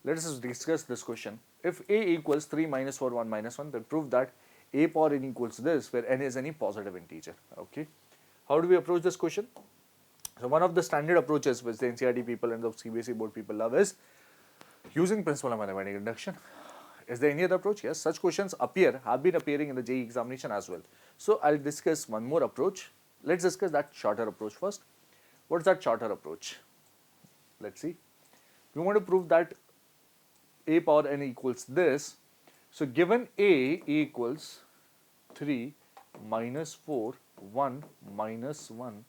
Let us discuss this question. If a equals 3 minus 4, 1 minus 1, then prove that a power n equals this, where n is any positive integer. Okay. How do we approach this question? So one of the standard approaches which the NCERT people and the CBSE board people love is using principle of mathematical induction. Is there any other approach? Yes, such questions have been appearing in the JEE examination as well. So I'll discuss one more approach. Let's discuss that shorter approach first. What is that shorter approach? Let's see. We want to prove that a power n equals this. So given a equals 3 minus 4, 1 minus 1,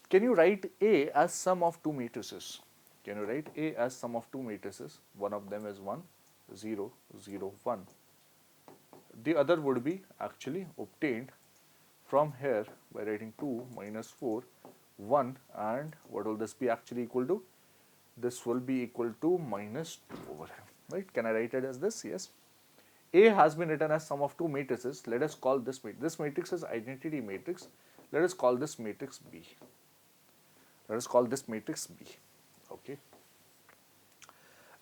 can you write A as sum of two matrices? Can you write A as sum of two matrices? One of them is 1, 0, 0, 1. The other would be actually obtained from here by writing 2 minus 4, 1, and what will this be actually equal to? This will be equal to minus 2 over here, right? Can I write it as this? Yes. A has been written as sum of two matrices. Let us call this matrix is identity matrix. Let us call this matrix B. Let us call this matrix B. Okay.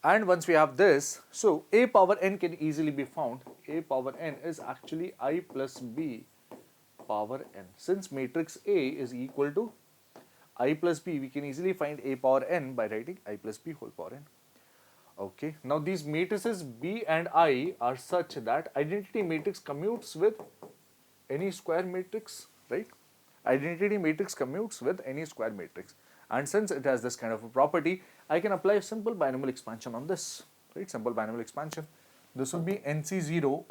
And once we have this, so a power n can easily be found. A power n is actually I plus B power n. Since matrix A is equal to I plus B, we can easily find a power n by writing I plus B whole power n. Okay. Now these matrices B and I are such that identity matrix commutes with any square matrix, right? Identity matrix commutes with any square matrix. And since it has this kind of a property, I can apply a simple binomial expansion on this, right? Simple binomial expansion. This will be NC0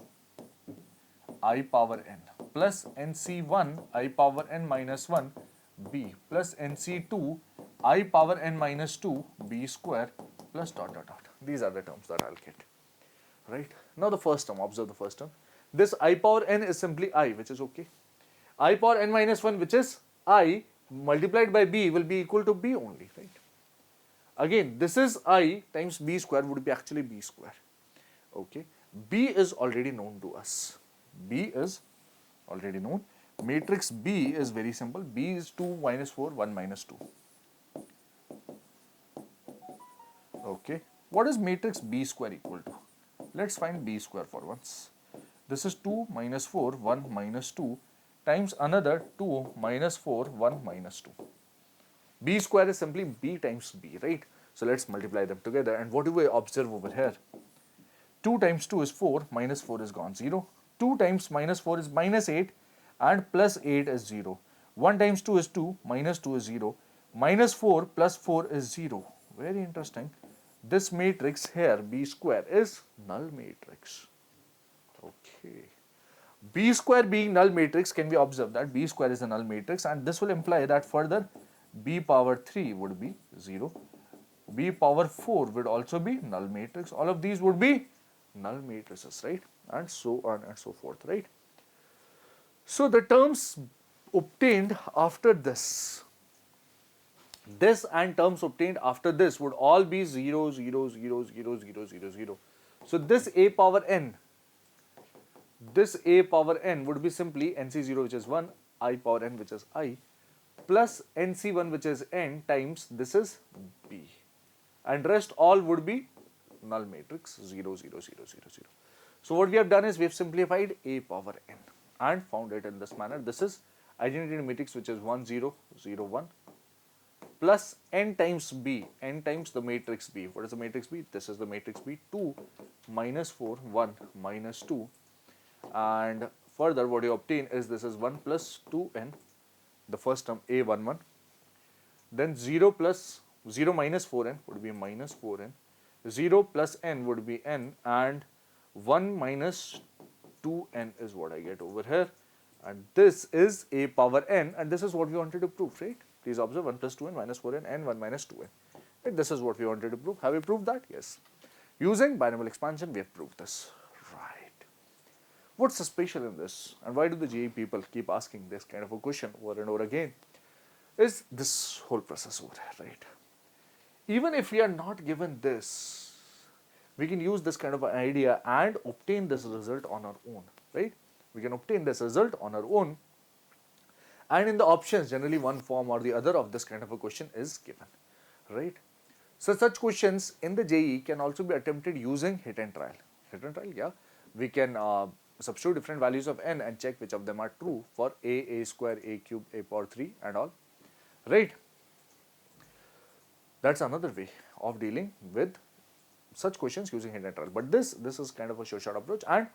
I power n plus NC1 I power n minus 1 B plus NC2 I power n minus 2 B square plus dot dot dot. These are the terms that I'll get, right? Now the first term, observe the first term. This I power n is simply I, which is okay. I power n minus 1, which is I, multiplied by B will be equal to B only, right? Again, this is I times B square would be actually B square. Okay. B is already known to us. B is already known. Matrix B is very simple. B is 2 minus 4, 1 minus 2. Okay. What is matrix B square equal to? Let's find B square for once. This is 2 minus 4, 1 minus 2 times another 2 minus 4, 1 minus 2. B square is simply B times B, right? So let's multiply them together. And what do we observe over here? 2 times 2 is 4, minus 4 is gone, 0. 2 times minus 4 is minus 8 and plus 8 is 0. 1 times 2 is 2, minus 2 is 0. Minus 4 plus 4 is 0. Very interesting. This matrix here, B square, is null matrix. Okay. B square being null matrix, can we observe that B square is a null matrix, and this will imply that further B power 3 would be 0. B power 4 would also be null matrix. All of these would be null matrices, right? And so on and so forth, right? So the terms obtained after this and terms obtained after this would all be 0, 0, 0, 0, 0, 0, 0. So this a power n would be simply NC0, which is 1, I power n, which is I, plus NC1, which is n, times this is B. And rest all would be null matrix 0, 0, 0, 0, 0. So what we have done is we have simplified a power n and found it in this manner. This is identity matrix, which is 1, 0, 0, 1, plus n times B, n times the matrix B. What is the matrix B? This is the matrix B, 2 minus 4, 1 minus 2. And further what you obtain is this is 1 plus 2n, the first term a11, then 0 plus 0 minus 4n would be minus 4n, 0 plus n would be n, and 1 minus 2n is what I get over here, and this is a power n, and this is what we wanted to prove, right? Please observe 1 plus 2n minus 4n and 1 minus 2n. Right? This is what we wanted to prove. Have we proved that? Yes. Using binomial expansion, we have proved this. Right. What's so special in this, and why do the JEE people keep asking this kind of a question over and over again? Is this whole process over here, right? Even if we are not given this, we can use this kind of an idea and obtain this result on our own, right? We can obtain this result on our own, and in the options, generally one form or the other of this kind of a question is given, right? So such questions in the JEE can also be attempted using hit and trial. Hit and trial, yeah. We can substitute different values of n and check which of them are true for a square, a cube, a power 3 and all. Right? That's another way of dealing with such questions using hit and trial. But this is kind of a sure shot approach, and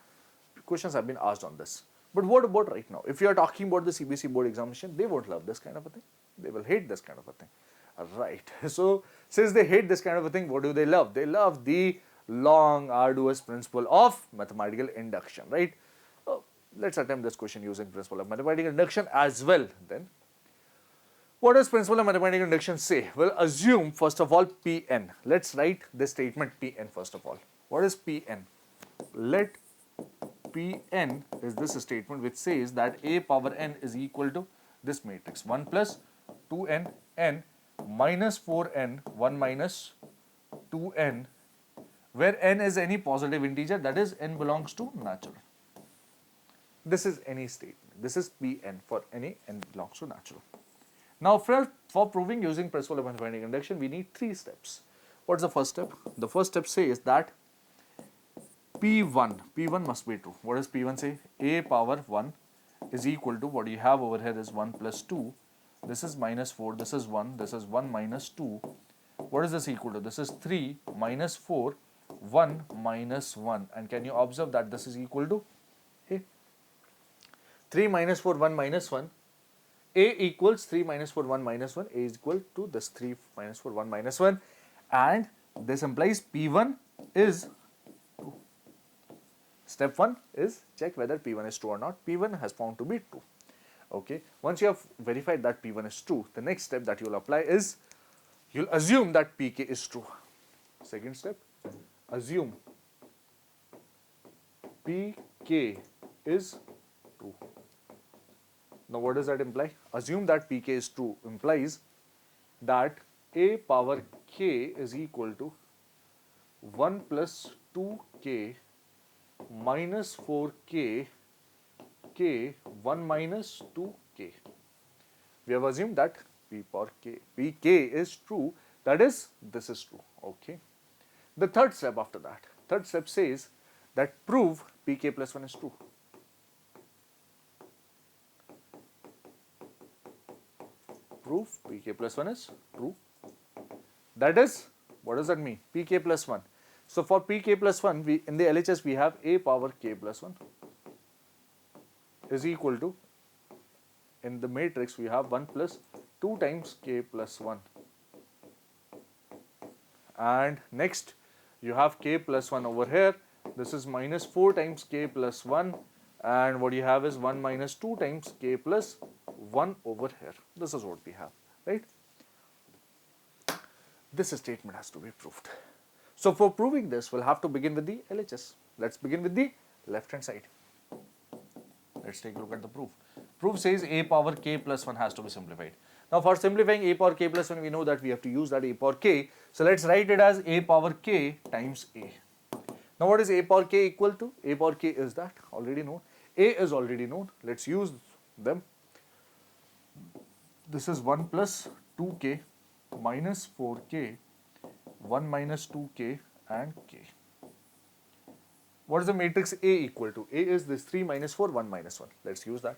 questions have been asked on this. But what about right now? If you are talking about the CBSE board examination, they won't love this kind of a thing. They will hate this kind of a thing. Right. So since they hate this kind of a thing, what do they love? They love the long, arduous principle of mathematical induction, right? So let's attempt this question using principle of mathematical induction as well then. What does principle of mathematical induction say? Well, assume first of all Pn. Let's write this statement Pn first of all. What is Pn? Let Pn is this statement which says that a power n is equal to this matrix 1 plus 2n n minus 4n 1 minus 2n, where n is any positive integer, that is n belongs to natural. This is any statement. This is Pn for any n belongs to natural. Now for proving using principle of mathematical induction, we need 3 steps. What's the first step? The first step says that P1 must be true. What does P1 say? A power 1 is equal to, what you have over here is 1 plus 2. This is minus 4, this is 1, this is 1 minus 2. What is this equal to? This is 3 minus 4, 1 minus 1. And can you observe that this is equal to A? 3 minus 4, 1 minus 1. A equals 3 minus 4, 1 minus 1. A is equal to this 3 minus 4, 1 minus 1. And this implies P1 is true. Step 1 is check whether P1 is true or not. P1 has found to be true. Okay. Once you have verified that P1 is true, the next step that you will apply is you will assume that Pk is true. Second step, assume Pk is true. Now what does that imply? Assume that Pk is true implies that a power k is equal to 1 plus 2k minus 4k k 1 minus 2k. We have assumed that p power k, pk is true, that is, this is true. Okay. The third step after that, third step says that prove pk plus 1 is true. Prove pk plus 1 is true. That is, what does that mean? Pk plus 1. So for pk plus 1, we in the LHS we have a power k plus 1 is equal to, in the matrix we have 1 plus 2 times k plus 1. And next you have k plus 1 over here. This is minus 4 times k plus 1. And what you have is 1 minus 2 times k plus 1 over here. This is what we have, right? This statement has to be proved. So for proving this, we'll have to begin with the LHS. Let's begin with the left hand side. Let's take a look at the proof. Proof says a power k plus 1 has to be simplified. Now for simplifying a power k plus 1, we know that we have to use that a power k. So let's write it as a power k times a. Now what is a power k equal to? A power k is that already known. A is already known. Let's use them. This is 1 plus 2k minus 4k, 1 minus 2k and k. What is the matrix A equal to? A is this 3 minus 4, 1 minus 1. Let's use that.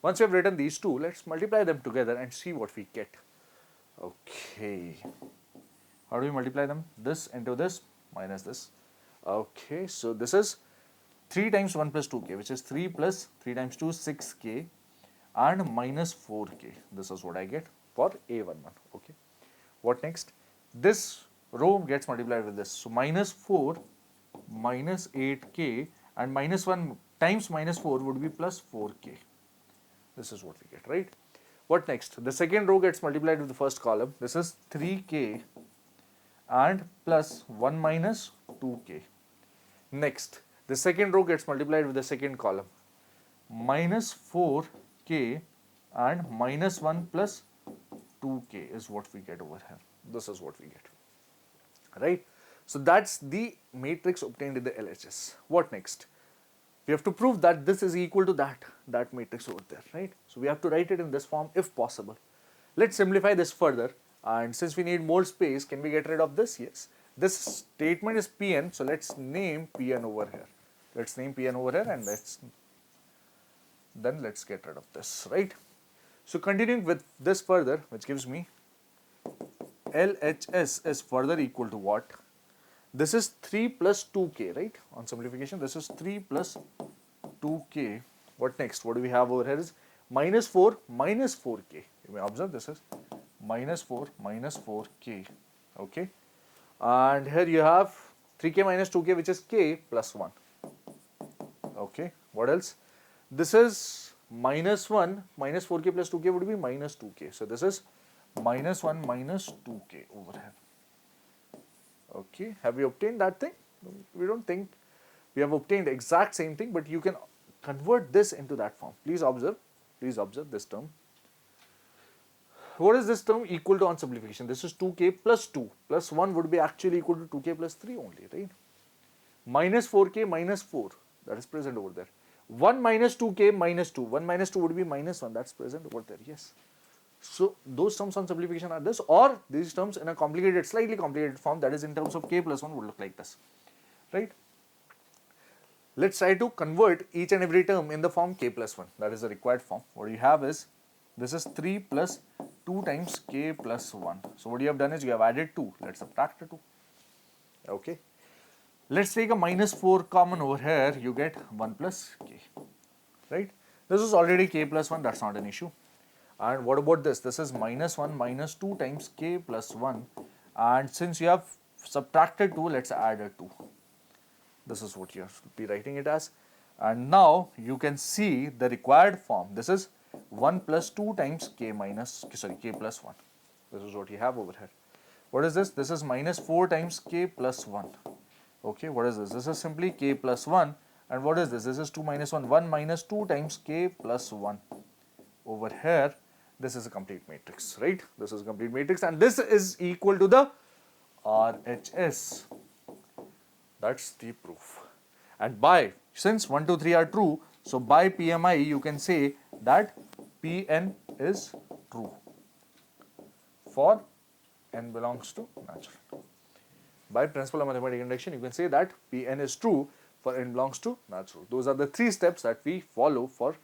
Once we have written these two, let's multiply them together and see what we get. Okay. How do we multiply them? This into this minus this. Okay, so this is 3 times 1 plus 2k, which is 3 plus 3 times 2, 6k and minus 4k. This is what I get for A11. Okay. What next? This row gets multiplied with this. So minus 4 minus 8k and minus 1 times minus 4 would be plus 4k. This is what we get, right? What next? The second row gets multiplied with the first column. This is 3k and plus 1 minus 2k. Next, the second row gets multiplied with the second column. Minus 4k and minus 1 plus 2k is what we get over here. This is what we get, right? So that's the matrix obtained in the LHS. What next? We have to prove that this is equal to that matrix over there, right? So we have to write it in this form if possible. Let's simplify this further, and since we need more space, can we get rid of this? Yes. This statement is Pn, so let's name Pn over here. Let's name Pn over here, and let's get rid of this, right? So continuing with this further, which gives me LHS is further equal to what? This is 3 plus 2k, right? On simplification, this is 3 plus 2k. What next? What do we have over here is minus 4 minus 4k. You may observe this is minus 4 minus 4k. Okay. And here you have 3k minus 2k, which is k plus 1. Okay. What else? This is minus 1 minus 4k plus 2k would be minus 2k. So this is minus 1 minus 2k over here. Okay. Have we obtained that thing? We don't think we have obtained the exact same thing, but you can convert this into that form. Please observe this term. What is this term equal to on simplification? This is 2k plus 2 plus 1 would be actually equal to 2k plus 3 only, right? Minus 4k minus 4, that is present over there. 1 minus 2k minus 2, 1 minus 2 would be minus 1, that's present over there, yes. So those terms on simplification are this, or these terms in a complicated, slightly complicated form, that is in terms of k plus 1 would look like this, right? Let's try to convert each and every term in the form k plus 1, that is the required form. What you have is, this is 3 plus 2 times k plus 1. So what you have done is you have added 2, let's subtract the 2, okay. Let's take a minus 4 common over here, you get 1 plus k, right? This is already k plus 1, that's not an issue. And what about this? This is minus 1 minus 2 times k plus 1, and since you have subtracted 2, let's add a 2. This is what you have to be writing it as. And now you can see the required form. This is 1 plus 2 times k plus 1. This is what you have over here. What is this? This is minus 4 times k plus 1. Okay, what is this? This is simply k plus 1. And what is this? This is 2 minus 1. 1 minus 2 times k plus 1. Over here, this is a complete matrix, right? This is a complete matrix, and this is equal to the RHS. That's the proof. And since 1, 2, 3 are true, so by PMI you can say that Pn is true for n belongs to natural. By principle of mathematical induction, you can say that Pn is true for n belongs to natural. Those are the 3 steps that we follow for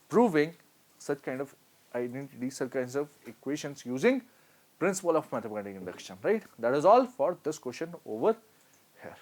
proving such kind of identities, such kinds of equations using principle of mathematical induction, right? That is all for this question over here.